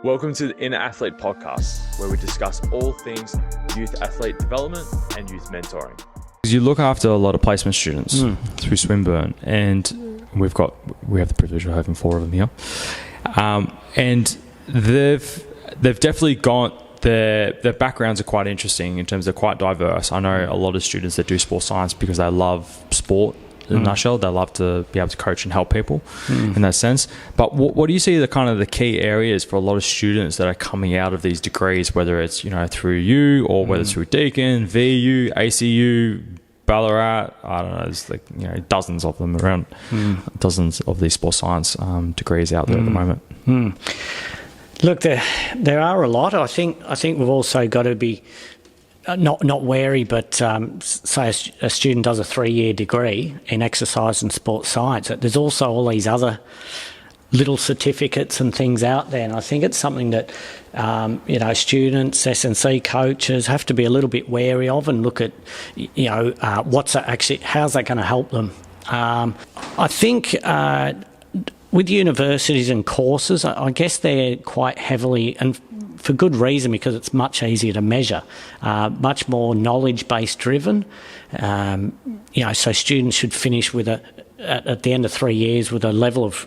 Welcome to the Inner Athlete Podcast, where we discuss all things youth athlete development and youth mentoring. You look after a lot of placement students through Swinburne, and we have the privilege of having 4 of them here, and they've definitely got their backgrounds are quite interesting in terms of quite diverse. I know a lot of students that do sports science because they love sport. In a nutshell, they love to be able to coach and help people in that sense. But what do you see the kind of the key areas for a lot of students that are coming out of these degrees, whether it's through you or whether it's through Deakin, VU, ACU, Ballarat? I don't know. There's dozens of them around, dozens of these sports science degrees out there at the moment. Look, there are a lot. I think we've also got to be not wary, but say a student does a 3-year degree in exercise and sports science. There's also all these other little certificates and things out there, and I think it's something that students, S&C coaches have to be a little bit wary of and look at how's that going to help them. I think with universities and courses, I guess they're quite heavily, and for good reason, because it's much easier to measure, much more knowledge-based driven. So students should finish with at the end of 3 years with a level of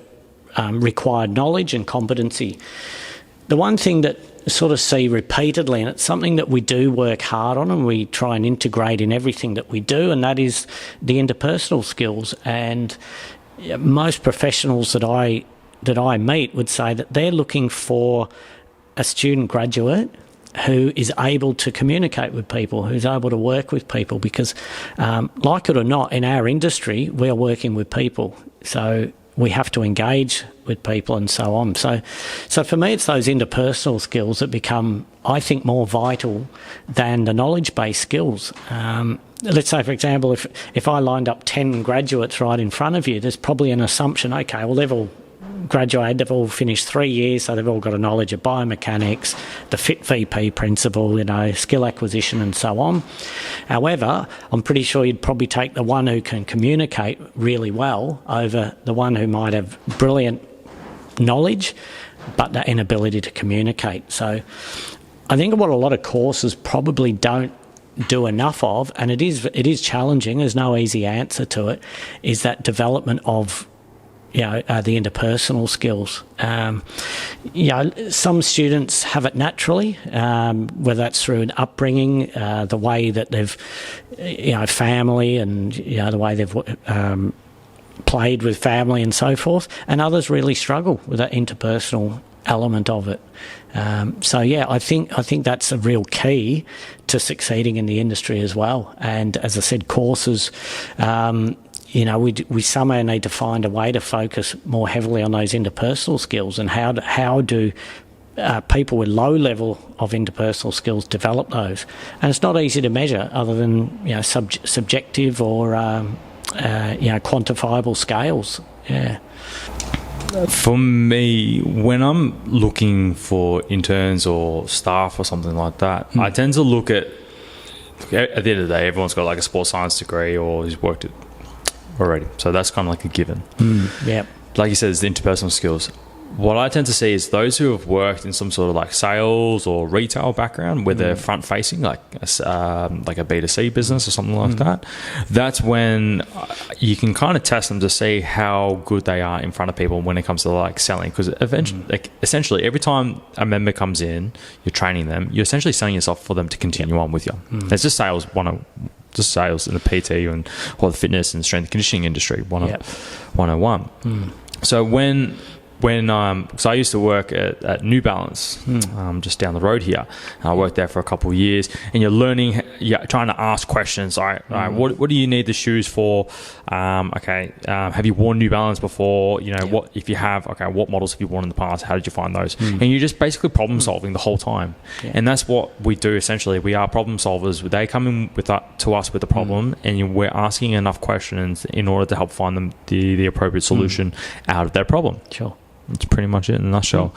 required knowledge and competency. The one thing that I sort of see repeatedly, and it's something that we do work hard on and we try and integrate in everything that we do, and that is the interpersonal skills. And most professionals that I meet would say that they're looking for a student graduate who is able to communicate with people, who's able to work with people, because like it or not, in our industry, we are working with people. So we have to engage with people and so on. So for me, it's those interpersonal skills that become, I think, more vital than the knowledge-based skills. Let's say, for example, if I lined up 10 graduates right in front of you, there's probably an assumption, okay, well, they've all graduated, they've all finished 3 years, so they've all got a knowledge of biomechanics, the FIT VP principle, skill acquisition and so on. However, I'm pretty sure you'd probably take the one who can communicate really well over the one who might have brilliant knowledge but the inability to communicate. So I think what a lot of courses probably don't do enough of, and it is challenging, there's no easy answer to it, is that development of the interpersonal skills. Some students have it naturally, whether that's through an upbringing, the way that they've, family, and the way they've played with family and so forth, and others really struggle with that interpersonal element of it. I think that's a real key to succeeding in the industry as well. And as I said, courses, we somehow need to find a way to focus more heavily on those interpersonal skills, and how do people with low level of interpersonal skills develop those. And it's not easy to measure other than subjective or quantifiable scales. For me, when I'm looking for interns or staff or something like that, I tend to look at the end of the day, everyone's got like a sports science degree or who's worked it already. So that's kind of like a given. Like you said, it's the interpersonal skills. What I tend to see is those who have worked in some sort of like sales or retail background where they're front facing, like a B2C business or something like that. That's when you can kind of test them to see how good they are in front of people when it comes to like selling. Because eventually, essentially every time a member comes in, you're training them, you're essentially selling yourself for them to continue on with you. It's just sales just sales in the PT or the fitness and strength and conditioning industry 101. So so I used to work at New Balance, just down the road here. And I worked there for a couple of years, and you're learning, trying to ask questions. All right, what do you need the shoes for? Have you worn New Balance before? What if you have? Okay, what models have you worn in the past? How did you find those? And you're just basically problem solving the whole time. And that's what we do essentially. We are problem solvers. They come in to us with a problem, and we're asking enough questions in order to help find them the appropriate solution out of their problem. Sure. That's pretty much it in a nutshell.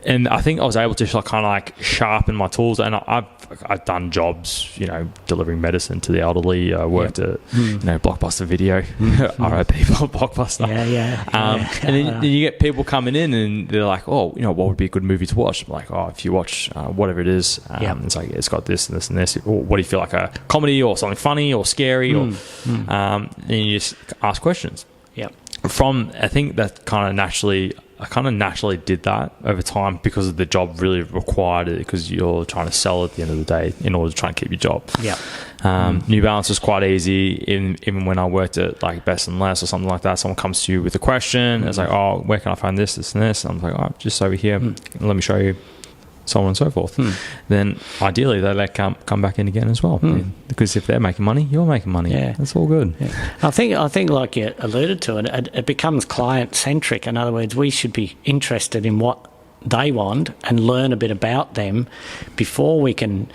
and I think I was able to kind of like sharpen my tools. And I've done jobs, you know, delivering medicine to the elderly. I worked at, you know, Blockbuster Video, RIP Blockbuster. And then you get people coming in and they're like, oh, you know, what would be a good movie to watch? I'm like, oh, if you watch whatever it is, it's like, it's got this and this and this. Or what do you feel like, a comedy or something funny or scary? And you just ask questions. I think that I kind of naturally did that over time because the job really required it, because you're trying to sell at the end of the day in order to try and keep your job. New Balance was quite easy. Even when I worked at like Best and Less or something like that, someone comes to you with a question. It's like, oh, where can I find this, this, and this? And I'm like, oh, just over here. Let me show you. So on and so forth. Then ideally they come back in again as well, because if they're making money, you're making money. That's all good. I think like you alluded to it becomes client centric. In other words, we should be interested in what they want and learn a bit about them before we can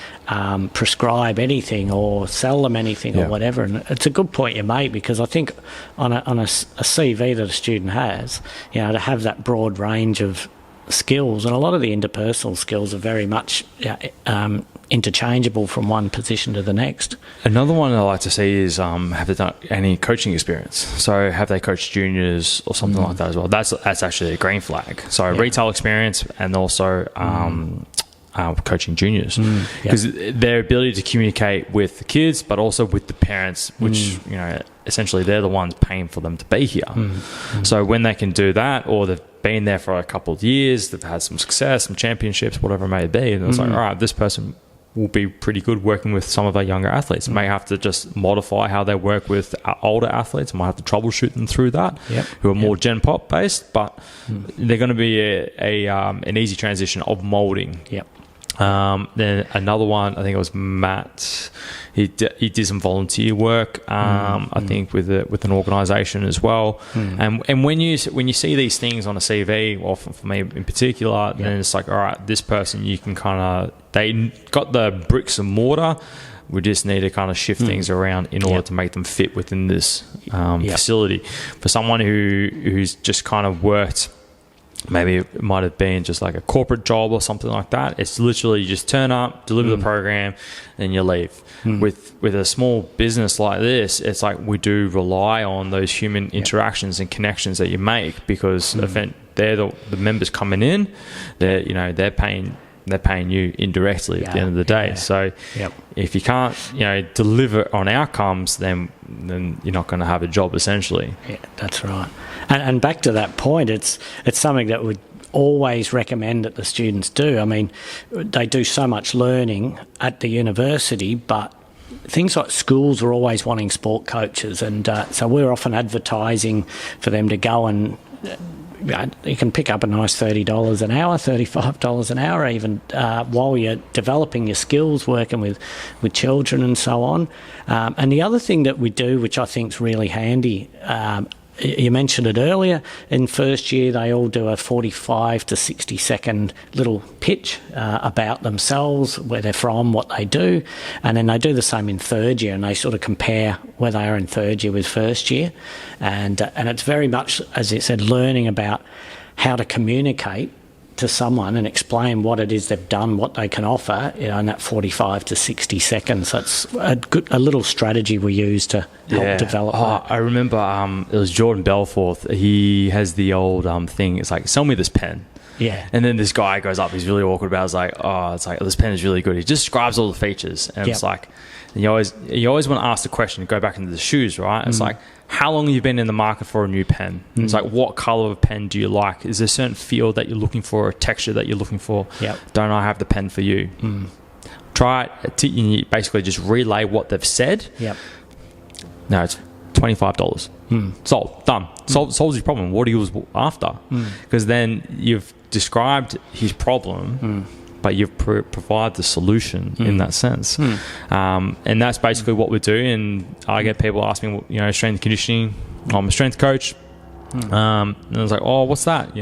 prescribe anything or sell them anything or whatever. And it's a good point you make, because I think on a CV that a student has, you know, to have that broad range of skills, and a lot of the interpersonal skills are very much interchangeable from one position to the next. Another one I like to see is have they done any coaching experience? So have they coached juniors or something like that as well? That's actually a green flag. So retail experience, and also coaching juniors, because their ability to communicate with the kids but also with the parents, which you know, essentially they're the ones paying for them to be here. So when they can do that, or they've been there for a couple of years, they've had some success, some championships, whatever it may be, and it's like, all right, this person will be pretty good working with some of our younger athletes. May have to just modify how they work with older athletes, might have to troubleshoot them through that, who are more Gen Pop based, but they're going to be an easy transition of molding. Then another one, I think it was Matt. He did some volunteer work, I think with an organisation as well. And when you see these things on a CV, or for me in particular, then it's like, all right, this person, you can kind of, they got the bricks and mortar. We just need to kind of shift things around in order to make them fit within this facility. For someone who's just kind of worked, maybe it might have been just like a corporate job or something like that. It's literally you just turn up, deliver the program, and you leave. With a small business like this, it's like we do rely on those human interactions and connections that you make, because they're the members coming in. They're paying you indirectly at the end of the day. So if you can't, deliver on outcomes, then you're not going to have a job, essentially. Yeah, that's right. And back to that point, it's something that we always recommend that the students do. I mean, they do so much learning at the university, but things like schools are always wanting sport coaches, and so we're often advertising for them to go and you can pick up a nice $30 an hour, $35 an hour even, while you're developing your skills, working with children and so on. And the other thing that we do, which I think is really handy, you mentioned it earlier, in first year they all do a 45 to 60 second little pitch about themselves, where they're from, what they do, and then they do the same in third year, and they sort of compare where they are in third year with first year, and it's very much, as you said, learning about how to communicate to someone and explain what it is they've done, what they can offer, in that 45 to 60 seconds. That's a little strategy we use to help develop that. I remember it was Jordan Belforth. He has the old thing. It's like, sell me this pen. Yeah. And then this guy goes up, he's really awkward about it. It's like, this pen is really good. He just describes all the features. And it's like, and you always want to ask the question, go back into the shoes, right? It's like, how long have you been in the market for a new pen? It's like, what color of pen do you like? Is there a certain feel that you're looking for, a texture that you're looking for? Don't I have the pen for you? Try it. You basically just relay what they've said. No, it's $25. Solved. Done. Solves his problem. What he was after. Because then you've described his problem, but you've provided the solution in that sense. And that's basically what we do. And I get people asking, strength and conditioning. I'm a strength coach. And I was like, oh, what's that?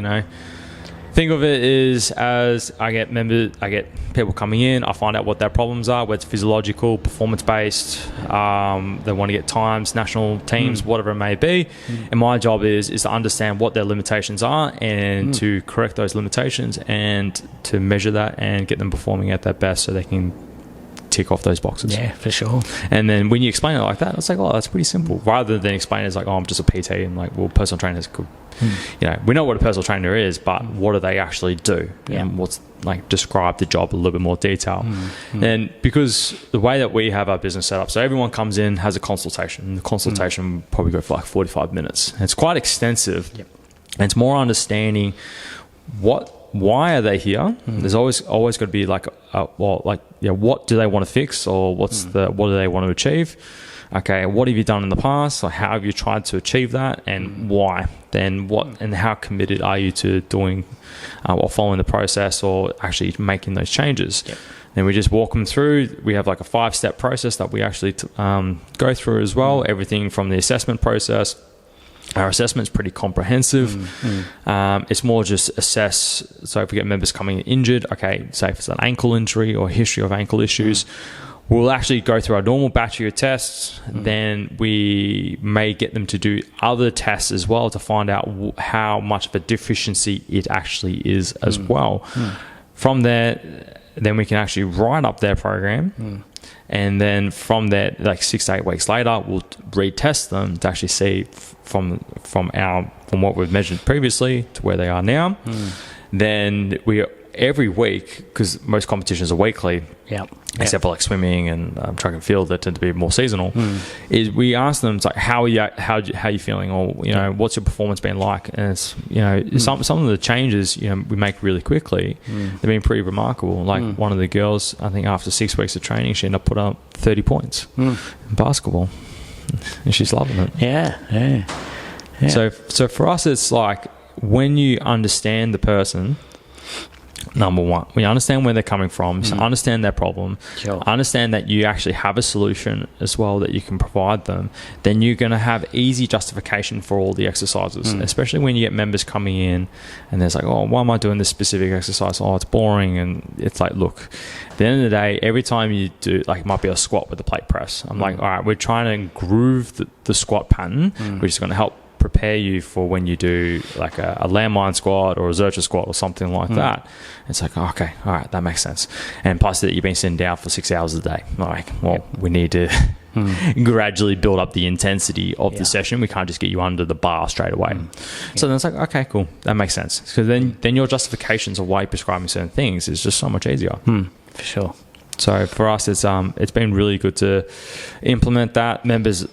think of it is as I get people coming in, I find out what their problems are, whether it's physiological, performance-based, they want to get times, national teams, whatever it may be. And my job is to understand what their limitations are and to correct those limitations and to measure that and get them performing at their best so they can tick off those boxes. Yeah, for sure. And then when you explain it like that, it's like, oh, that's pretty simple. Rather than explain it as like, oh, I'm just a PT and like, well, personal trainers could, you know, we know what a personal trainer is, but what do they actually do? Yeah. And what's like, describe the job a little bit more detail. And because the way that we have our business set up, so everyone comes in, has a consultation. And the consultation will probably go for like 45 minutes. And it's quite extensive. Yep. And it's more understanding why are they here? There's always got to be like, what do they want to fix, or what do they want to achieve? Okay, what have you done in the past? Or how have you tried to achieve that, and why? Then what and how committed are you to doing or following the process, or actually making those changes? Yep. Then we just walk them through. We have like a 5-step process that we actually go through as well. Everything from the assessment process. Our assessment's pretty comprehensive. It's more just assess. So if we get members coming in injured, okay, say if it's an ankle injury or history of ankle issues, we'll actually go through our normal battery of tests. Then we may get them to do other tests as well to find out how much of a deficiency it actually is as well. From there, then we can actually write up their program. And then from there, like 6 to 8 weeks later, we'll retest them to actually see from what we've measured previously to where they are now. Then we every week, because most competitions are weekly, except for like swimming and track and field that tend to be more seasonal, is we ask them, it's like, how are you feeling, or you know, what's your performance been like? And it's, you know, some of the changes, you know, we make really quickly, they've been pretty remarkable. Like one of the girls, I think after 6 weeks of training, she ended up putting up 30 points in basketball, and she's loving it. Yeah. So for us, it's like when you understand the person. Number one, we understand where they're coming from, so understand their problem, understand that you actually have a solution as well that you can provide them, then you're going to have easy justification for all the exercises, especially when you get members coming in and there's like, oh, why am I doing this specific exercise? Oh, it's boring. And it's like, look, at the end of the day, every time you do, like it might be a squat with a plate press, I'm like, all right, we're trying to groove the squat pattern, which is going to help prepare you for when you do like a landmine squat or a Zercher squat or something like that. It's like, okay, all right, that makes sense. And plus that you've been sitting down for 6 hours a day. Like, well, we need to gradually build up the intensity of the session. We can't just get you under the bar straight away. So then it's like, okay, cool, that makes sense. Because then your justifications of why you're prescribing certain things is just so much easier. For sure. So for us, it's been really good to implement that. Members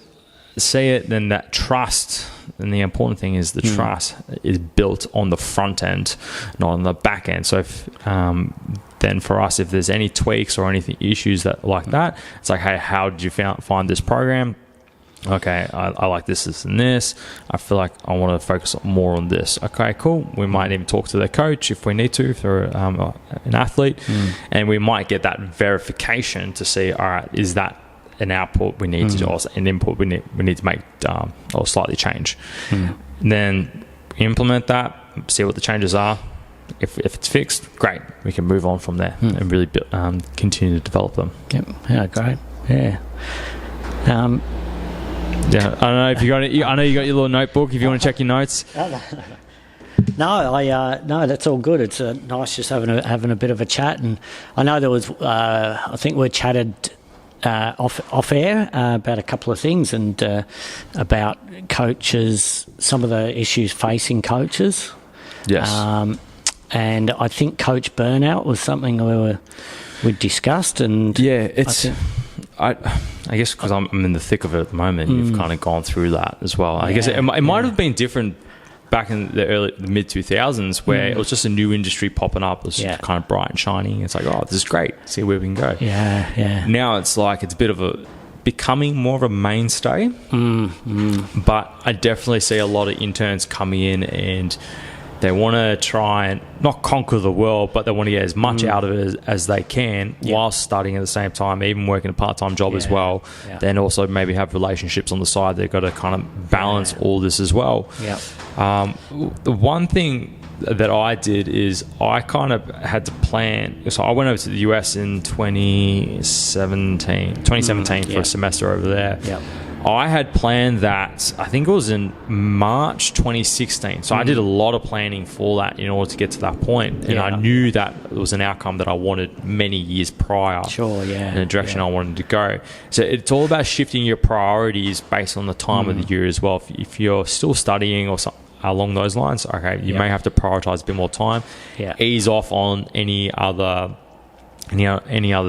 see it, then that trust, and the important thing is the trust is built on the front end, not on the back end. So if, then for us, if there's any tweaks or anything issues that like that, it's like, hey, how did you find this program? Okay, I like this and this. I feel like I want to focus more on this. Okay, cool. We might even talk to their coach if we need to, if they're an athlete, and we might get that verification to see, all right, is that an output we need to, or an input we need to make or slightly change. And then implement that, see what the changes are. If it's fixed, great, we can move on from there and really continue to develop them. Yep. Yeah, great. Yeah. Yeah, I don't know if you got it. I know you got your little notebook. If you want to check your notes. No, that's all good. It's nice just having a bit of a chat. And I know there was, I think we chatted off air about a couple of things, and about coaches, some of the issues facing coaches. Yes. And I think coach burnout was something we discussed. And yeah, I guess because I'm in the thick of it at the moment, you've kind of gone through that as well. I guess it might have been different back in the mid 2000s, where it was just a new industry popping up. It was kind of bright and shiny. It's like, oh, this is great. See where we can go. Yeah. Now it's like it's a bit of becoming more of a mainstay. But I definitely see a lot of interns coming in and they want to try and not conquer the world, but they want to get as much out of it as they can while studying at the same time, even working a part-time job as well. Then also maybe have relationships on the side. They've got to kind of balance all this as well. The one thing that I did is I kind of had to plan. So I went over to the US in 2017 for a semester over there. Yep. I had planned that, I think it was in March 2016. So I did a lot of planning for that in order to get to that point. And I knew that it was an outcome that I wanted many years prior. Sure, yeah. In the direction I wanted to go. So it's all about shifting your priorities based on the time of the year as well. If you're still studying or something along those lines, okay, you may have to prioritize a bit more time. Yeah. Ease off on any other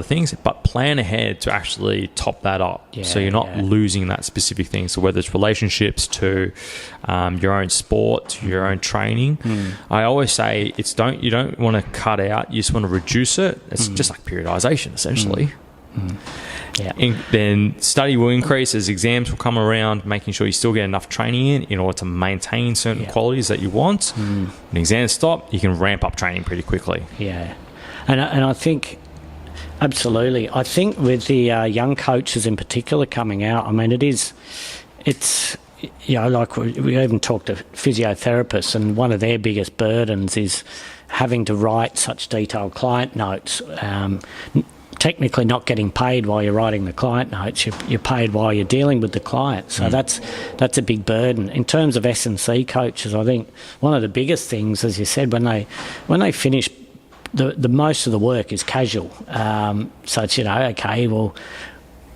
things, but plan ahead to actually top that up, so you're not losing that specific thing. So whether it's relationships to your own sport, to your own training, I always say you don't want to cut out, you just want to reduce it. It's just like periodization essentially. Then study will increase as exams will come around, making sure you still get enough training in order to maintain certain qualities that you want. When exams stop, you can ramp up training pretty quickly. And I think absolutely. I think with the young coaches in particular coming out, I mean, it's like we even talked to physiotherapists, and one of their biggest burdens is having to write such detailed client notes. Technically not getting paid while you're writing the client notes, you're paid while you're dealing with the client. So that's a big burden. In terms of S&C coaches, I think one of the biggest things, as you said, when they finish, the most of the work is casual. So it's, okay, we'll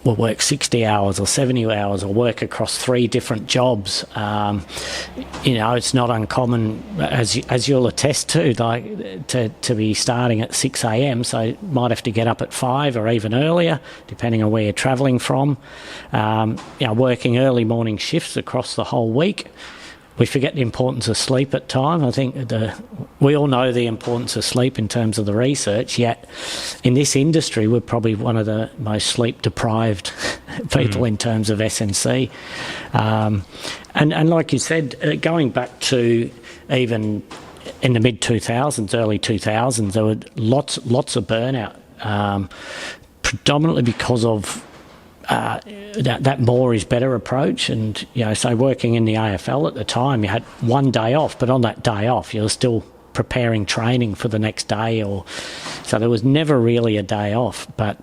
work 60 hours or 70 hours or work across 3 different jobs. It's not uncommon, as you'll attest to, like to be starting at 6 a.m, so you might have to get up at 5 or even earlier, depending on where you're travelling from. Working early morning shifts across the whole week. We forget the importance of sleep at times. I think we all know the importance of sleep in terms of the research, yet in this industry we're probably one of the most sleep-deprived people in terms of S&C. And like you said, going back to even in the mid-2000s, early 2000s, there were lots of burnout, predominantly because of that more is better approach. And so working in the AFL at the time, you had one day off, but on that day off you're still preparing training for the next day, so there was never really a day off. But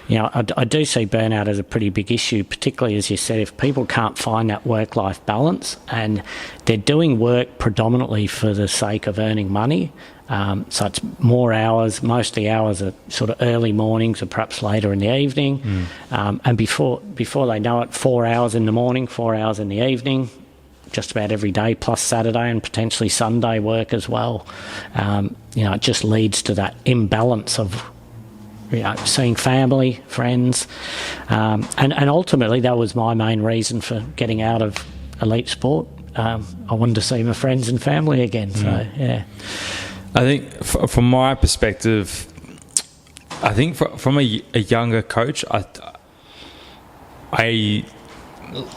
I do see burnout as a pretty big issue, particularly as you said, if people can't find that work-life balance and they're doing work predominantly for the sake of earning money. So it's more hours. Most of the hours are sort of early mornings or perhaps later in the evening. And before they know it, 4 hours in the morning, 4 hours in the evening, just about every day, plus Saturday and potentially Sunday work as well. It just leads to that imbalance of seeing family, friends. And ultimately that was my main reason for getting out of elite sport. I wanted to see my friends and family again. So, I think from my perspective, I think from a younger coach, I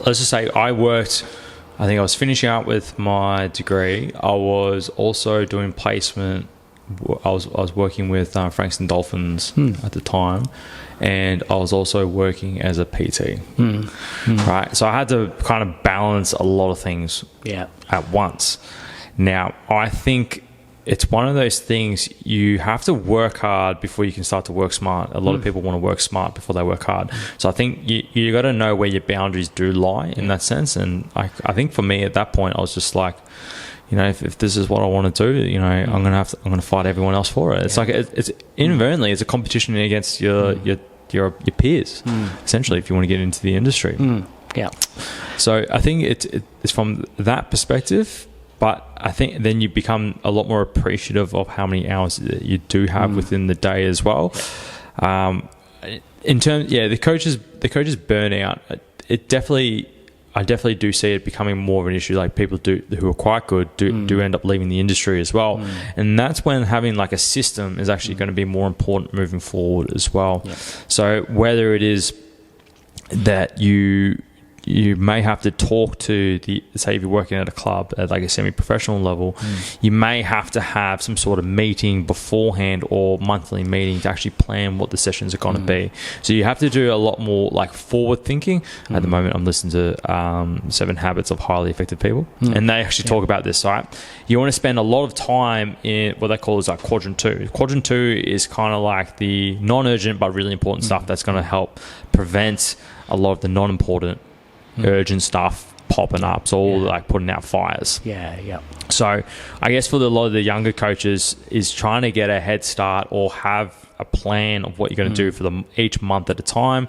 let's just say I was finishing out with my degree. I was also doing placement. I was working with Frankston Dolphins at the time, and I was also working as a PT. Right, so I had to kind of balance a lot of things at once. Now, I think it's one of those things, you have to work hard before you can start to work smart. A lot of people want to work smart before they work hard. So I think you got to know where your boundaries do lie in that sense. And I think for me at that point, I was just like, if this is what I want to do, I'm gonna fight everyone else for it. It's like it's inadvertently it's a competition against your peers, essentially, if you want to get into the industry. So I think it's from that perspective. But I think then you become a lot more appreciative of how many hours that you do have within the day as well. In terms, the coaches burnout. I definitely do see it becoming more of an issue. Like people who are quite good do end up leaving the industry as well, and that's when having like a system is actually going to be more important moving forward as well. So whether it is that you you may have to talk to say if you're working at a club at like a semi-professional level, you may have to have some sort of meeting beforehand or monthly meeting to actually plan what the sessions are going to be. So you have to do a lot more like forward thinking. At the moment, I'm listening to 7 Habits of Highly Effective People, and they actually talk about this, right? You want to spend a lot of time in what they call is like quadrant 2. Quadrant 2 is kind of like the non-urgent but really important stuff that's going to help prevent a lot of the non-important urgent stuff popping up. So all like putting out fires. So I guess for a lot of the younger coaches is trying to get a head start or have a plan of what you're going to do for them each month at a time.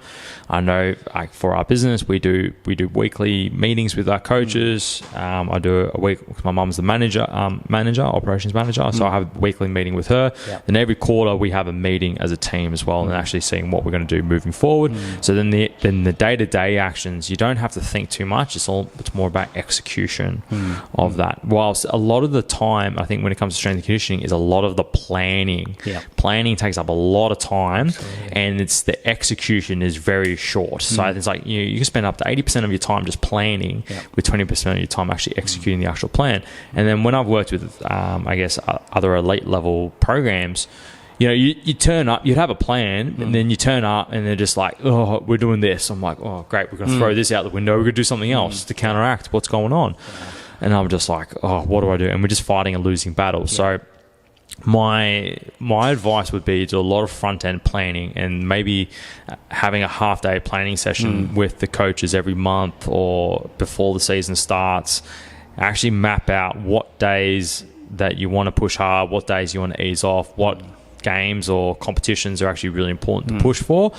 I know, like for our business, we do weekly meetings with our coaches. I do a week. My mum's the operations manager, so I have a weekly meeting with her. Then every quarter we have a meeting as a team as well, and actually seeing what we're going to do moving forward. So then the day-to-day actions, you don't have to think too much. It's more about execution of that. Whilst a lot of the time, I think when it comes to strength and conditioning, is a lot of the planning. Planning takes up a lot of time, and it's the execution is very short. So it's like you can spend up to 80% of your time just planning, with 20% of your time actually executing the actual plan. And then when I've worked with, I guess, other elite level programs, you turn up, you'd have a plan, and then you turn up, and they're just like, oh, we're doing this. I'm like, oh, great, we're going to throw this out the window. We're going to do something else to counteract what's going on. And I'm just like, oh, what do I do? And we're just fighting a losing battle. So my advice would be to do a lot of front end planning, and maybe having a half day planning session with the coaches every month or before the season starts. Actually map out what days that you want to push hard, what days you want to ease off, what games or competitions are actually really important to push for.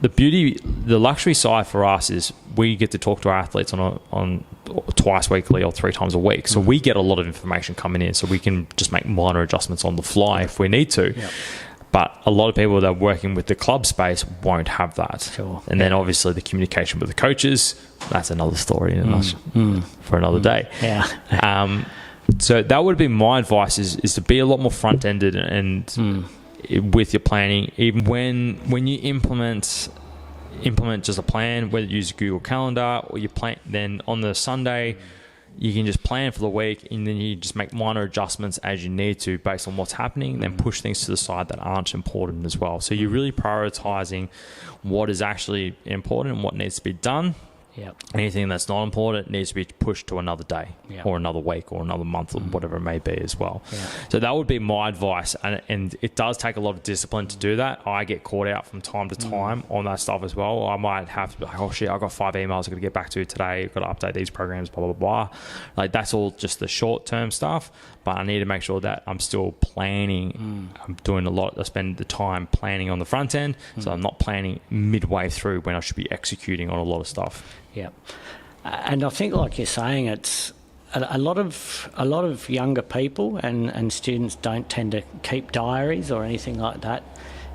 The luxury side for us is we get to talk to our athletes on twice weekly or 3 times a week. So we get a lot of information coming in, so we can just make minor adjustments on the fly if we need to. But a lot of people that are working with the club space won't have that. And then obviously the communication with the coaches, that's another story for another day. So that would be my advice, is to be a lot more front-ended and with your planning. Even when you implement just a plan, whether you use Google Calendar or you plan, then on the Sunday you can just plan for the week, and then you just make minor adjustments as you need to based on what's happening, and then push things to the side that aren't important as well. So you're really prioritizing what is actually important and what needs to be done. Anything that's not important needs to be pushed to another day or another week or another month or whatever it may be as well. So that would be my advice, and it does take a lot of discipline to do that. I get caught out from time to time on that stuff as well. I might have to be like, oh shit, I've got 5 emails I've got to get back to today, I've got to update these programs, blah, blah, blah. Like that's all just the short term stuff, but I need to make sure that I'm still planning. I'm doing I spend the time planning on the front end, so I'm not planning midway through when I should be executing on a lot of stuff. And I think, like you're saying, it's a lot of younger people and students don't tend to keep diaries or anything like that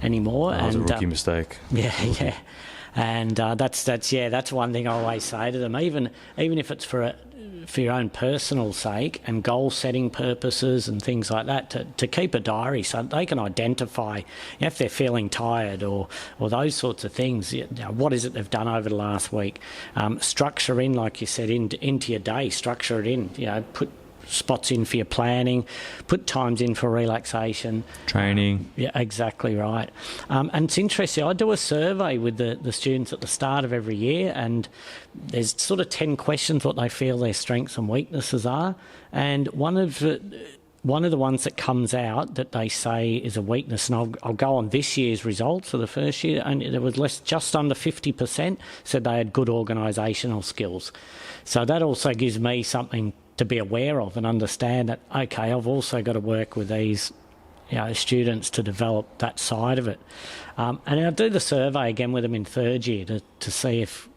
anymore. That was a rookie mistake. And that's one thing I always say to them. Even if it's for your own personal sake and goal setting purposes and things like that, to keep a diary so they can identify if they're feeling tired or those sorts of things. What is it they've done over the last week? Structure in, like you said, into your day. Structure it in. Put spots in for your planning, put times in for relaxation, training. Exactly right. And it's interesting, I do a survey with the students at the start of every year, and there's sort of 10 questions what they feel their strengths and weaknesses are, and one of the ones that comes out that they say is a weakness, and I'll go on this year's results for the first year, and there was just under 50% said they had good organisational skills. So that also gives me something to be aware of and understand that, okay, I've also got to work with these students to develop that side of it. And I'll do the survey again with them in third year to see if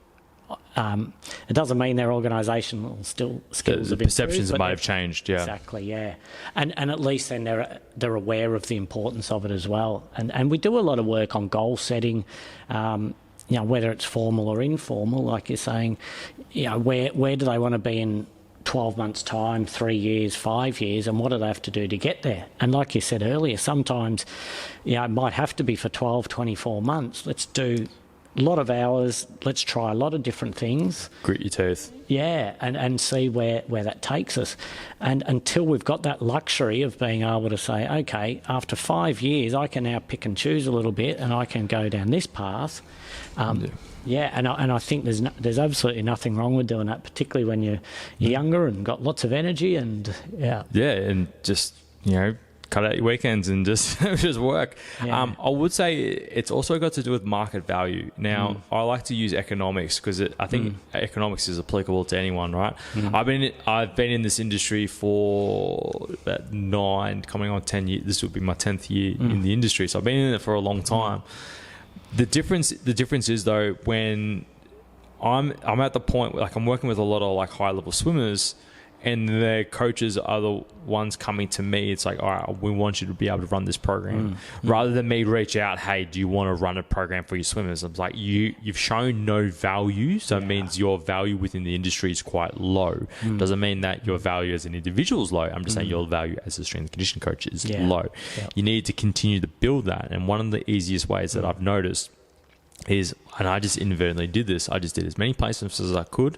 it doesn't mean their organisational skills the perceptions might have changed. Exactly, and at least then they're aware of the importance of it as well. And we do a lot of work on goal setting, whether it's formal or informal, like you're saying. Where do they want to be in 12 months' time, 3 years, 5 years, and what do they have to do to get there? And like you said earlier, sometimes it might have to be for 12, 24 months. Let's do lot of hours. Let's try a lot of different things. Grit your teeth. Yeah, and see where that takes us. And until we've got that luxury of being able to say, okay, after 5 years, I can now pick and choose a little bit, and I can go down this path. And I think there's absolutely nothing wrong with doing that, particularly when you're younger and got lots of energy and and just cut out your weekends and just just work. Yeah. I would say it's also got to do with market value. Now, I like to use economics because I think economics is applicable to anyone, right? I've been in this industry for about 9, coming on 10 years. This would be my 10th year in the industry, so I've been in it for a long time. The difference is though, when I'm at the point where, like, I'm working with a lot of like high level swimmers, and their coaches are the ones coming to me. It's like, all right, we want you to be able to run this program. Rather than me reach out, hey, do you want to run a program for your swimmers? I'm like, you've shown no value, so it means your value within the industry is quite low. Doesn't mean that your value as an individual is low. I'm just saying your value as a strength and conditioning coach is low. You need to continue to build that. And one of the easiest ways that I've noticed is, and I just inadvertently did this, I just did as many placements as I could.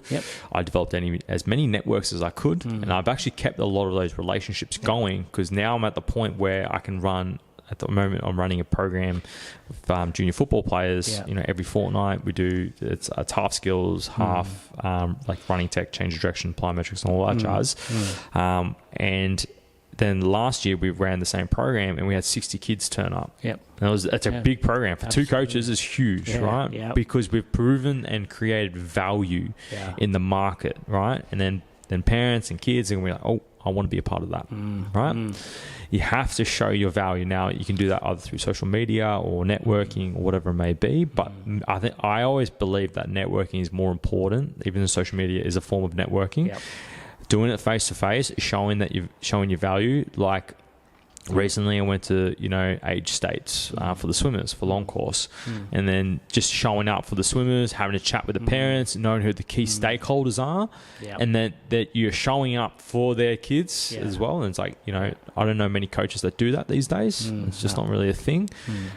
I developed as many networks as I could, and I've actually kept a lot of those relationships going, because now I'm at the point where I can run. At the moment, I'm running a program with junior football players. Every fortnight we do. It's half skills, half like running tech, change of direction, plyometrics, and all that jazz. And then last year we ran the same program and we had 60 kids turn up. And it's a big program for 2 coaches. Is huge, right? Because we've proven and created value in the market, right? And then parents and kids, and we're like, oh, I want to be a part of that, right? You have to show your value. Now, you can do that either through social media or networking or whatever it may be, but I always believe that networking is more important, even though social media is a form of networking. Doing it face to face, showing your value. Like recently, I went to age states for the swimmers for long course, and then just showing up for the swimmers, having a chat with the parents, knowing who the key stakeholders are, and then that you're showing up for their kids as well. And it's like I don't know many coaches that do that these days. It's just not really a thing.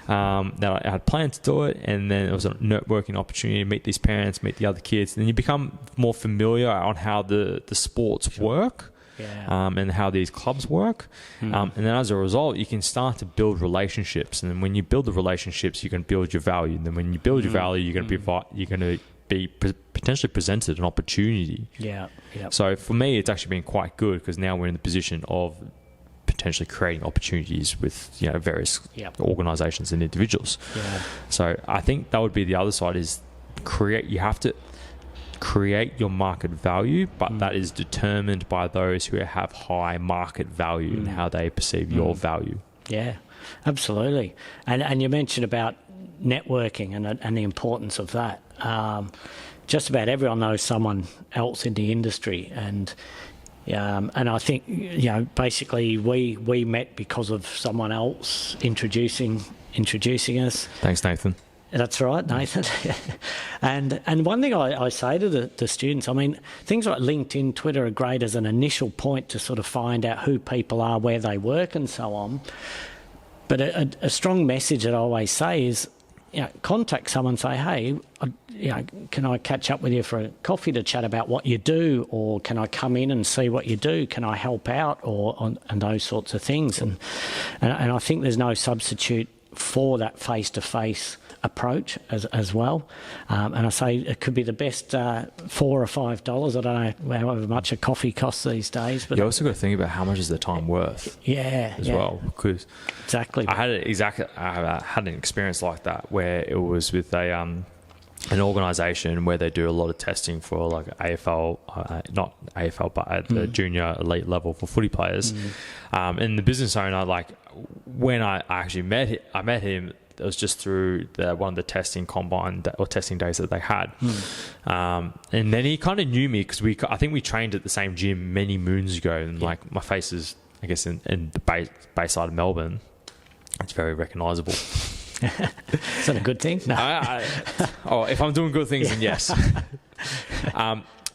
That I had planned to do it, and then it was a networking opportunity to meet these parents, meet the other kids, and then you become more familiar on how the sports work. And how these clubs work, and then as a result, you can start to build relationships. And then when you build the relationships, you can build your value. And then when you build your value, you're going to be potentially presented an opportunity. So for me, it's actually been quite good, because now we're in the position of potentially creating opportunities with various organisations and individuals. So I think that would be the other side, is you have to create your market value, but that is determined by those who have high market value and how they perceive your value. Absolutely. And you mentioned about networking and the importance of that. Just about everyone knows someone else in the industry, and I think basically we met because of someone else introducing us. Thanks, Nathan. That's right, Nathan. And one thing I say to the students, I mean, things like LinkedIn, Twitter are great as an initial point to sort of find out who people are, where they work, and so on. But a strong message that I always say is, contact someone and say, hey, can I catch up with you for a coffee to chat about what you do, or can I come in and see what you do? Can I help out, and those sorts of things? And I think there's no substitute for that face-to-face approach as well. And I say it could be the best $4 or $5. I don't know how much a coffee costs these days. But you also got to think about how much is the time worth. Well, because exactly. I had an experience like that where it was with an organisation where they do a lot of testing for like AFL, not AFL, but at the junior elite level for footy players. And the business owner, like when I actually met him, it was just through one of the testing combine or testing days that they had. And then he kind of knew me because I think we trained at the same gym many moons ago. And like my face is, I guess, in the Bayside of Melbourne. It's very recognisable. Is that a good thing? No. If I'm doing good things, then yes.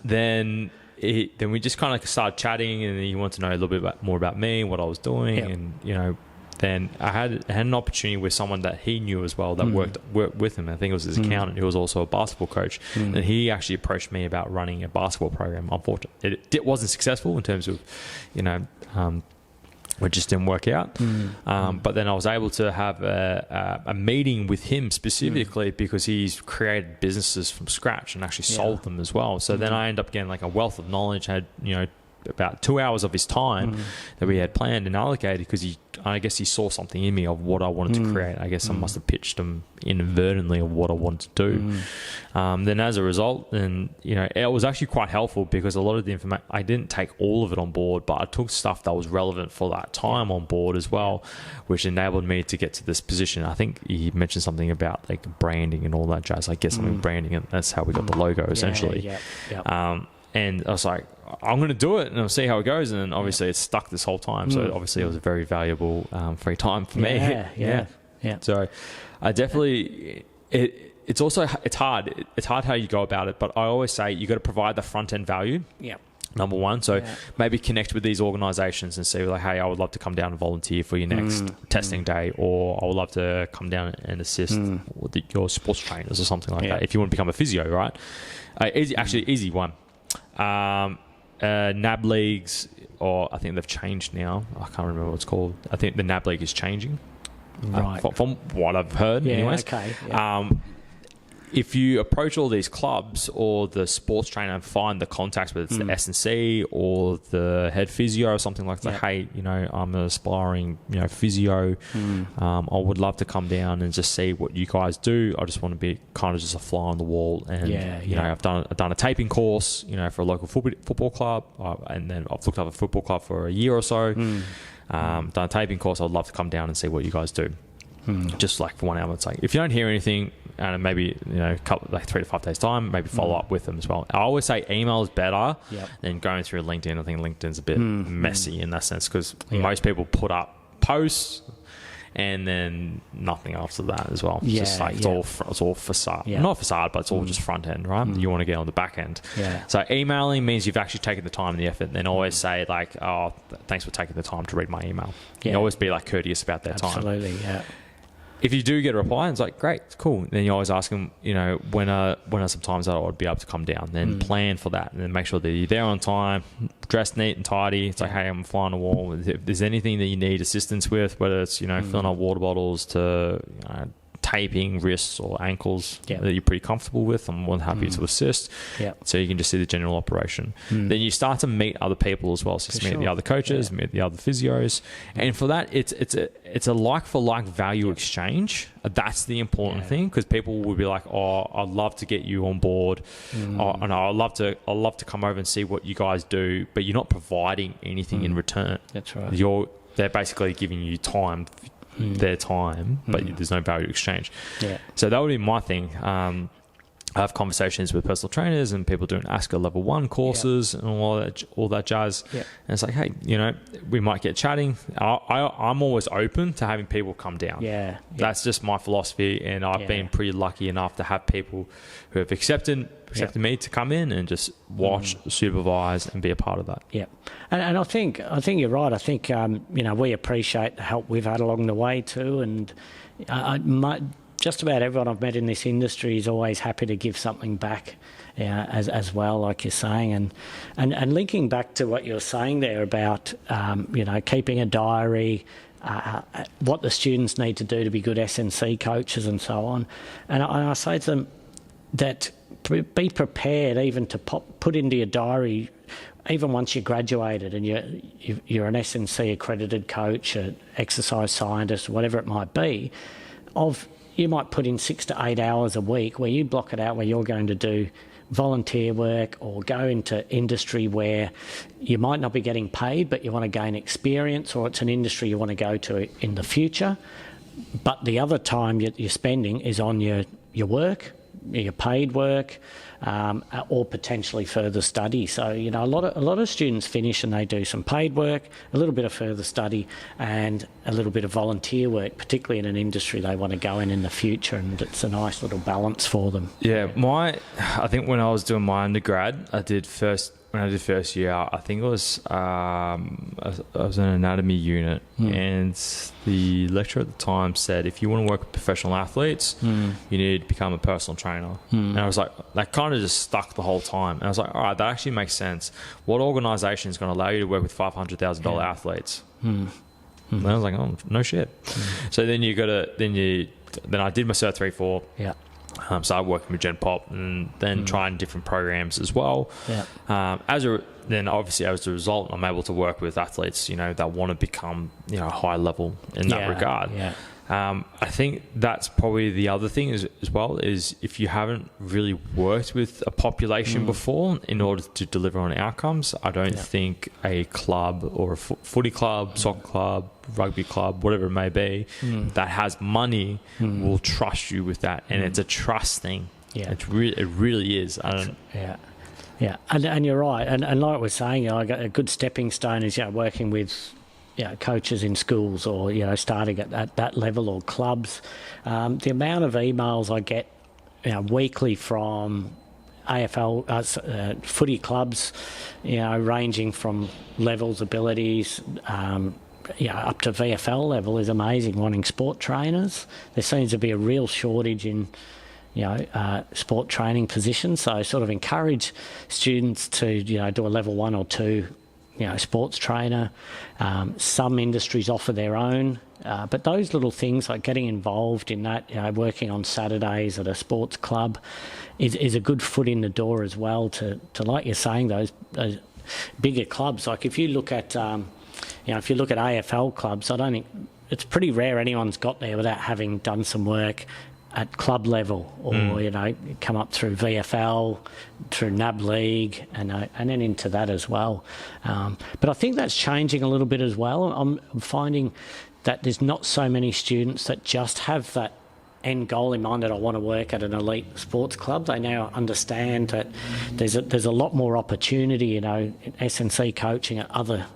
Then we just kind of started chatting, and he wanted to know a little bit more about me and what I was doing, and then I had an opportunity with someone that he knew as well that worked with him. I think it was his accountant who was also a basketball coach, and he actually approached me about running a basketball program. Unfortunately, it wasn't successful in terms of, it just didn't work out. But then I was able to have a meeting with him specifically because he's created businesses from scratch and actually sold them as well. So then I ended up getting like a wealth of knowledge. Had about 2 hours of his time that we had planned and allocated because I guess he saw something in me of what I wanted to create. I guess I must have pitched him inadvertently of what I wanted to do. Then as a result, it was actually quite helpful because a lot of the information, I didn't take all of it on board, but I took stuff that was relevant for that time on board as well, which enabled me to get to this position. I think he mentioned something about like branding and all that jazz. I guess something branding, and that's how we got the logo essentially. And I was like, I'm going to do it and I'll see how it goes. And then obviously it's stuck this whole time. So obviously it was a very valuable free time for me. Yeah. So I definitely, it's hard. It's hard how you go about it. But I always say you got to provide the front end value. Yeah. Number one. So maybe connect with these organizations and say like, hey, I would love to come down and volunteer for your next testing day, or I would love to come down and assist with your sports trainers or something like that. If you want to become a physio, right? Easy one. NAB leagues, or I think they've changed now. I can't remember what it's called. I think the NAB league is changing, right? From what I've heard, anyways. Okay. If you approach all these clubs or the sports trainer and find the contacts, whether it's the S&C or the head physio or something like that, hey, I'm an aspiring, physio. I would love to come down and just see what you guys do. I just want to be kind of just a fly on the wall. And, I've done a taping course, for a local football club. And then I've looked up a football club for a year or so. Done a taping course. I'd love to come down and see what you guys do. Just like for 1 hour. It's like, if you don't hear anything, and maybe a couple, like 3 to 5 days time, maybe follow up with them as well. I always say email is better than going through LinkedIn. I think LinkedIn's a bit messy in that sense because most people put up posts and then nothing after that as well. It's just like it's all facade, not facade, but it's all just front end, right? You want to get on the back end. So emailing means you've actually taken the time and the effort. And then always say like, oh, thanks for taking the time to read my email. You always be like courteous about their time. Absolutely, yeah. If you do get a reply, it's like, great, it's cool. Then you always ask them, when are some times that I would be able to come down? Then plan for that, and then make sure that you're there on time, dressed neat and tidy. It's like, hey, I'm flying on the wall. If there's anything that you need assistance with, whether it's filling up water bottles to taping wrists or ankles that you're pretty comfortable with, I'm more than happy to assist. So you can just see the general operation. Then you start to meet other people as well. So meet the other coaches, meet the other physios, and for that, it's a like for like value exchange. That's the important thing, because people will be like, oh, I'd love to get you on board. I'd love to come over and see what you guys do, but you're not providing anything in return. That's right. They're basically giving you time. Their time, but there's no value exchange. So that would be my thing. I have conversations with personal trainers and people doing ASCA level 1 courses and all that jazz. And it's like, hey, we might get chatting. I'm always open to having people come down. That's just my philosophy, and I've been pretty lucky enough to have people who have accepted me to come in and just watch, supervise, and be a part of that. And I think you're right. I think we appreciate the help we've had along the way too, and just about everyone I've met in this industry is always happy to give something back as well, like you're saying. And linking back to what you're saying there about, keeping a diary, what the students need to do to be good S&C coaches and so on. And I say to them that be prepared even to put into your diary, even once you graduated and you're an S&C accredited coach, an exercise scientist, whatever it might be, you might put in 6 to 8 hours a week where you block it out where you're going to do volunteer work or go into industry where you might not be getting paid, but you want to gain experience, or it's an industry you want to go to in the future. But the other time you're spending is on your work, your paid work, or potentially further study. So, a lot of students finish and they do some paid work, a little bit of further study, and a little bit of volunteer work, particularly in an industry they want to go in the future, and it's a nice little balance for them. I think when I was doing my undergrad, I did first when I did first year, I think it was I was in an anatomy unit, and the lecturer at the time said, if you want to work with professional athletes, you need to become a personal trainer. And I was like, that kind of just stuck the whole time. And I was like, all right, that actually makes sense. What organisation is going to allow you to work with $500,000 athletes? And I was like, oh, no shit. So then then I did my Cert 3-4. Yeah. Started working with Gen Pop, and then trying different programs as well. Then obviously as a result, I'm able to work with athletes, that want to become, high level in that regard. I think that's probably the other thing as well, is if you haven't really worked with a population before in order to deliver on outcomes, I don't think a club or a footy club, soccer club, rugby club, whatever it may be, that has money will trust you with that. And it's a trust thing. It really is. Yeah, and you're right. And like we're saying, I got a good stepping stone is working with coaches in schools, or starting at that level, or clubs. The amount of emails I get weekly from AFL footy clubs, ranging from levels, abilities, up to VFL level, is amazing, wanting sport trainers. There seems to be a real shortage in sport training positions, so I sort of encourage students to do a level 1 or 2 sports trainer. Some industries offer their own, but those little things like getting involved in that, working on Saturdays at a sports club is a good foot in the door as well to like you're saying, those bigger clubs. Like if you look at AFL clubs, I don't think it's pretty rare anyone's got there without having done some work at club level, or come up through VFL, through NAB League, and then into that as well. But I think that's changing a little bit as well. I'm finding that there's not so many students that just have that end goal in mind, that I want to work at an elite sports club. They now understand that there's a lot more opportunity, S&C coaching at other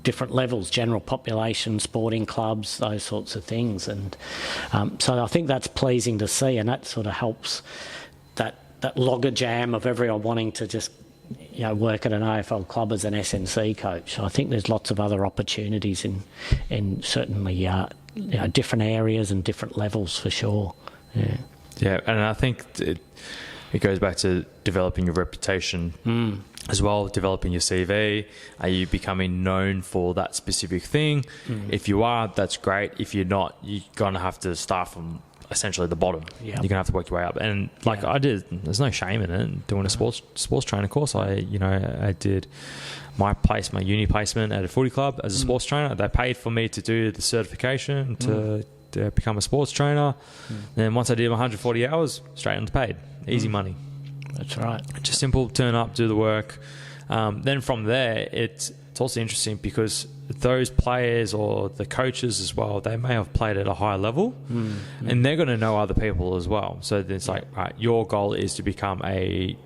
different levels, general population, sporting clubs, those sorts of things. And so I think that's pleasing to see, and that sort of helps that logger jam of everyone wanting to just work at an AFL club as an S&C coach. So I think there's lots of other opportunities in certainly different areas and different levels for sure. Yeah, and I think it goes back to developing your reputation as well, developing your CV. Are you becoming known for that specific thing? If you are, that's great. If you're not, you're going to have to start from essentially the bottom. You're going to have to work your way up. And I did, there's no shame in it, doing a sports trainer course. I did my uni placement at a footy club as a sports trainer. They paid for me to do the certification to become a sports trainer. Then once I did my 140 hours, straight into paid. Easy money. That's right. Just simple, turn up, do the work. Then from there, it's also interesting because those players or the coaches as well, they may have played at a high level, and they're going to know other people as well. So it's like, right, your goal is to become a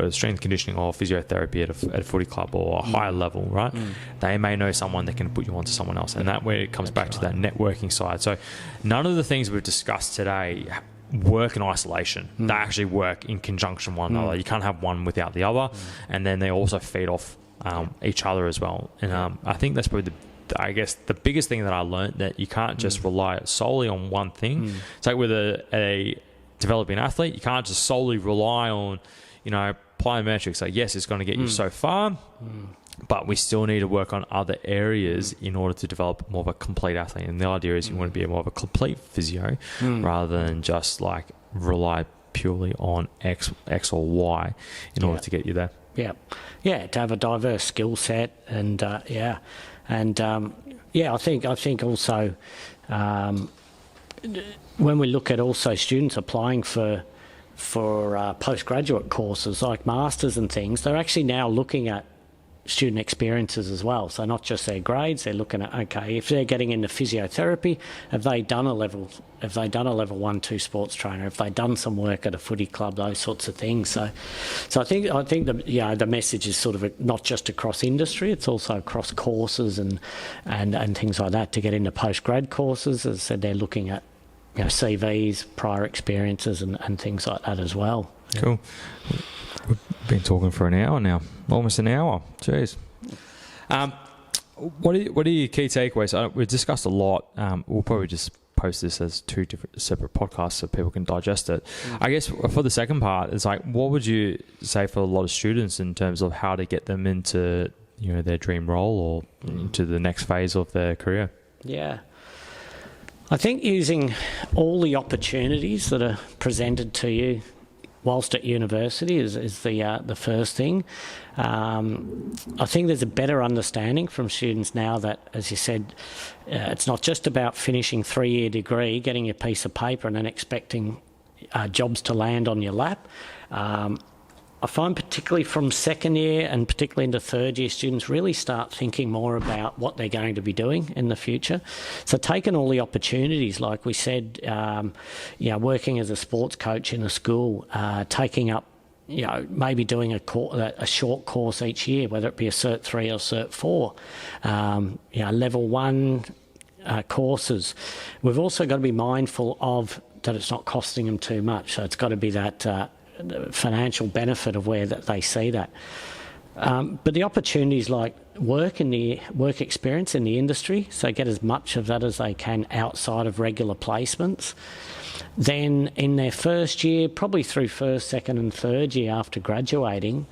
strength conditioning or physiotherapy at a footy club or a higher level, right? They may know someone that can put you onto someone else, and that way it comes back to that networking side. So none of the things we've discussed today work in isolation. They actually work in conjunction with one another. You can't have one without the other, and then they also feed off each other as well. And I think that's probably the biggest thing that I learned, that you can't just rely solely on one thing. It's like with a developing athlete, you can't just solely rely on plyometrics. Like, yes, it's going to get you so far, but we still need to work on other areas in order to develop more of a complete athlete. And the idea is you want to be more of a complete physio rather than just like rely purely on X or Y in order to get you there. To have a diverse skill set, and I think also when we look at also students applying for postgraduate courses like masters and things, they're actually now looking at student experiences as well. So not just their grades, they're looking at, okay, if they're getting into physiotherapy, have they done a level 1-2 sports trainer? Have they done some work at a footy club? Those sorts of things. So I think the message is sort of not just across industry, it's also across courses and things like that to get into postgrad courses. As I said, they're looking at CVs, prior experiences and things like that as well. Cool. Been talking for an hour now, almost an hour. Jeez. What are your key takeaways? We've discussed a lot. We'll probably just post this as two different separate podcasts so people can digest it. I guess for the second part, it's like, what would you say for a lot of students in terms of how to get them into their dream role or into the next phase of their career? Yeah. I think using all the opportunities that are presented to you whilst at university is the first thing. I think there's a better understanding from students now that, as you said, it's not just about finishing 3-year degree, getting your piece of paper and then expecting jobs to land on your lap. I find particularly from second year and particularly into third year, students really start thinking more about what they're going to be doing in the future. So taking all the opportunities, like we said, working as a sports coach in a school, taking up, maybe doing a short course each year, whether it be a Cert 3 or Cert 4, level 1 courses. We've also got to be mindful of that it's not costing them too much. So it's got to be that financial benefit of where that they see that. But the opportunities like work experience in the industry, so get as much of that as they can outside of regular placements. Then in their first year, probably through first, second and third year after graduating,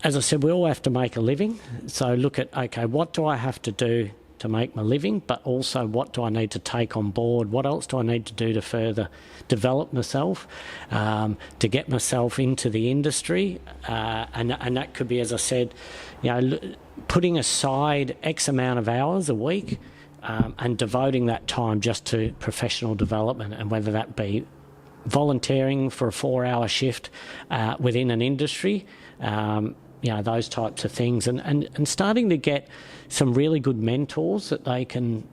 as I said, we all have to make a living. So look at, okay, what do I have to do to make my living, but also what do I need to take on board? What else do I need to do to further develop myself, to get myself into the industry? And that could be, as I said, putting aside X amount of hours a week and devoting that time just to professional development, and whether that be volunteering for a 4-hour shift within an industry, those types of things, and starting to get some really good mentors that they can,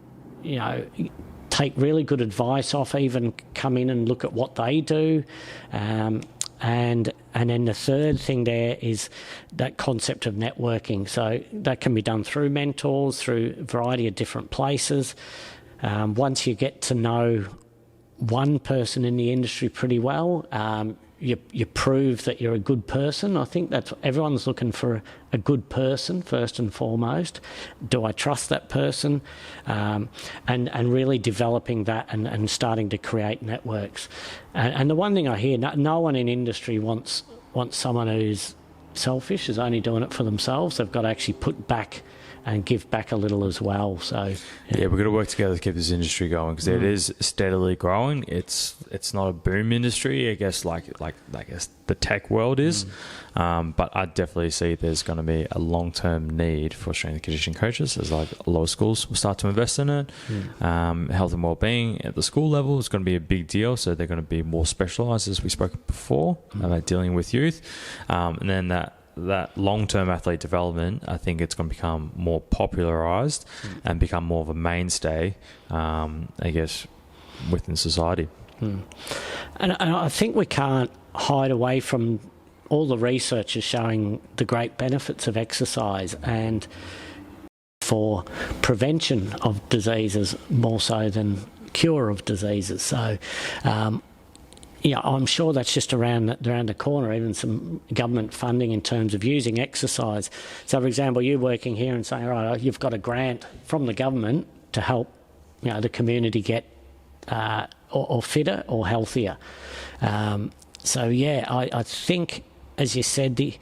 take really good advice off, even come in and look at what they do. And then the third thing there is that concept of networking. So that can be done through mentors, through a variety of different places. Once you get to know one person in the industry pretty well, you prove that you're a good person. I think that's everyone's looking for, a good person first and foremost. Do I trust that person? And really developing that and starting to create networks. And the one thing I hear, no one in industry wants someone who's selfish, is only doing it for themselves. They've got to actually put back and give back a little as well. So yeah, we've got to work together to keep this industry going, because it is steadily growing. It's not a boom industry, I guess, like I guess the tech world is, but I definitely see there's going to be a long-term need for strength and conditioning coaches, as like a lot of schools will start to invest in it. Health and wellbeing at the school level is going to be a big deal, so they're going to be more specialised, as we spoke before, about dealing with youth, and then that long-term athlete development, I think it's going to become more popularised and become more of a mainstay, I guess, within society. And I think we can't hide away from all the research is showing the great benefits of exercise and for prevention of diseases more so than cure of diseases. So I'm sure that's just around the corner, even some government funding in terms of using exercise. So, for example, you're working here and saying, right, you've got a grant from the government to help the community get or fitter or healthier. I think, as you said, the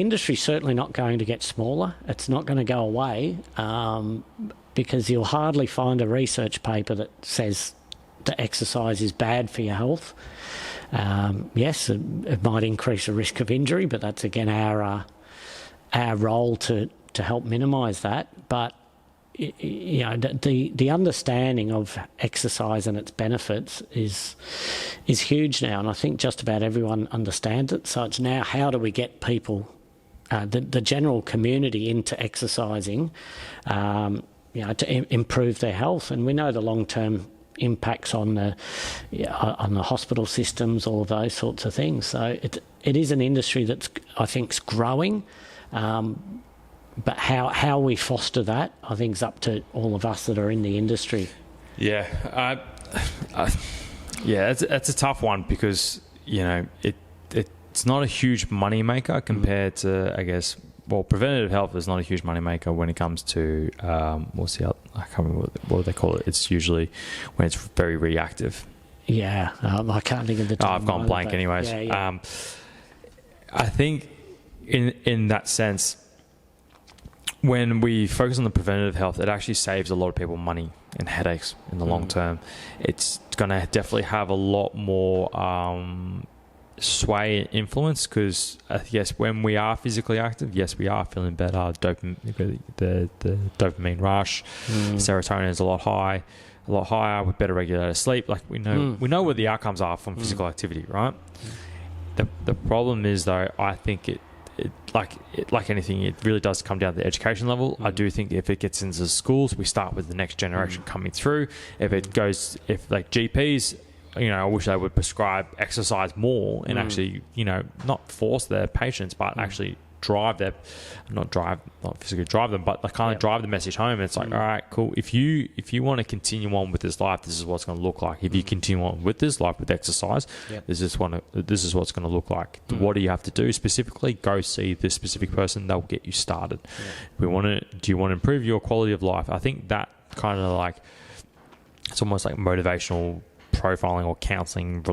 industry's certainly not going to get smaller. It's not going to go away because you'll hardly find a research paper that says that exercise is bad for your health. Yes, it might increase the risk of injury, but that's again our role to help minimise that. But the understanding of exercise and its benefits is huge now, and I think just about everyone understands it. So it's now, how do we get people, the general community, into exercising, to improve their health? And we know the long-term impacts on the hospital systems, all of those sorts of things. So it is an industry that's, I think, is growing, but how we foster that, I think, is up to all of us that are in the industry. Yeah, that's a tough one, because it it's not a huge money maker compared to, I guess, well, preventative health is not a huge money maker when it comes to what's the other, I can't remember what they call it. It's usually when it's very reactive. Yeah, I can't think of the term. I've gone blank anyways. Yeah. I think in that sense, when we focus on the preventative health, it actually saves a lot of people money and headaches in the long term. It's going to definitely have a lot more sway and influence, because yes, when we are physically active, yes, we are feeling better. The dopamine rush, serotonin is a lot higher with better regulated sleep. Like we know what the outcomes are from physical activity, right? The problem is, though, I think it like anything, it really does come down to the education level. I do think if it gets into schools, we start with the next generation coming through. If like GPs, I wish they would prescribe exercise more and actually, not force their patients, but actually not physically drive them, but like kind of drive the message home. And it's like, all right, cool. If you want to continue on with this life, this is what it's going to look like. If you continue on with this life with exercise, this is what it's going to look like. What do you have to do specifically? Go see this specific person. They'll get you started. Do you want to improve your quality of life? I think that kind of like, it's almost like motivational profiling or counseling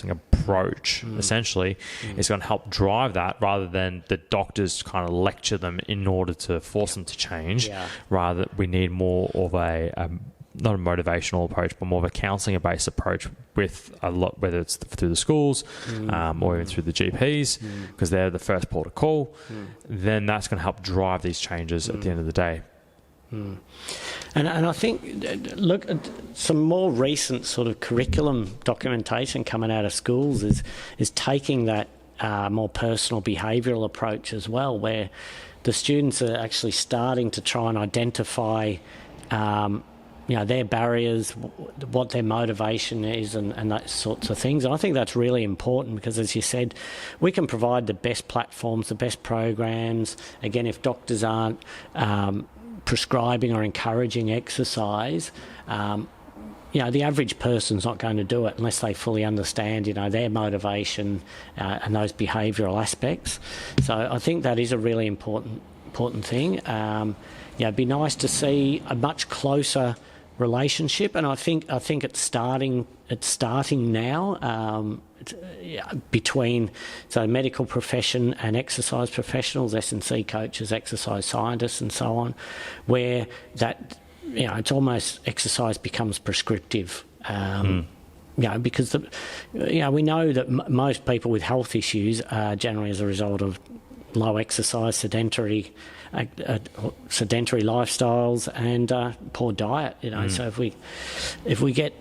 approach essentially is going to help drive that, rather than the doctors kind of lecture them in order to force them to change. Rather, we need more of a not a motivational approach, but more of a counselling based approach with a lot, whether it's through the schools or even through the GPs, because they're the first port of call. Then that's going to help drive these changes at the end of the day. And I think, look, some more recent sort of curriculum documentation coming out of schools is taking that more personal behavioural approach as well, where the students are actually starting to try and identify their barriers, what their motivation is, and that sorts of things. And I think that's really important, because, as you said, we can provide the best platforms, the best programs. Again, if doctors aren't prescribing or encouraging exercise, the average person's not going to do it unless they fully understand, their motivation and those behavioural aspects. So I think that is a really important thing. It'd be nice to see a much closer relationship, and I think it's starting now between medical profession and exercise professionals, S&C coaches, exercise scientists, and so on, where that it's almost exercise becomes prescriptive. Because we know that most people with health issues are generally as a result of low exercise, sedentary lifestyles, and poor diet. So if we get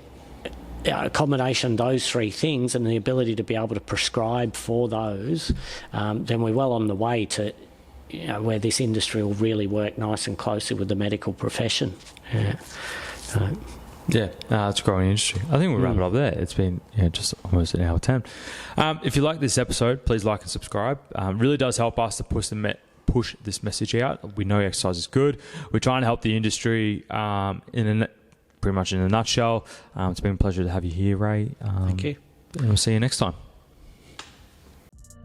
a combination of those three things and the ability to be able to prescribe for those, then we're well on the way to where this industry will really work nice and closely with the medical profession. It's a growing industry. I think we'll wrap it up there. It's been just almost an hour 10. If you like this episode, please like and subscribe. Really does help us to push this message out. We know exercise is good. We're trying to help the industry pretty much in a nutshell. It's been a pleasure to have you here, Ray. Thank you. And we'll see you next time.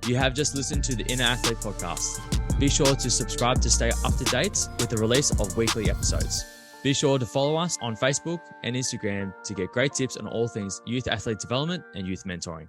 You have just listened to the Inner Athlete podcast. Be sure to subscribe to stay up to date with the release of weekly episodes. Be sure to follow us on Facebook and Instagram to get great tips on all things youth athlete development and youth mentoring.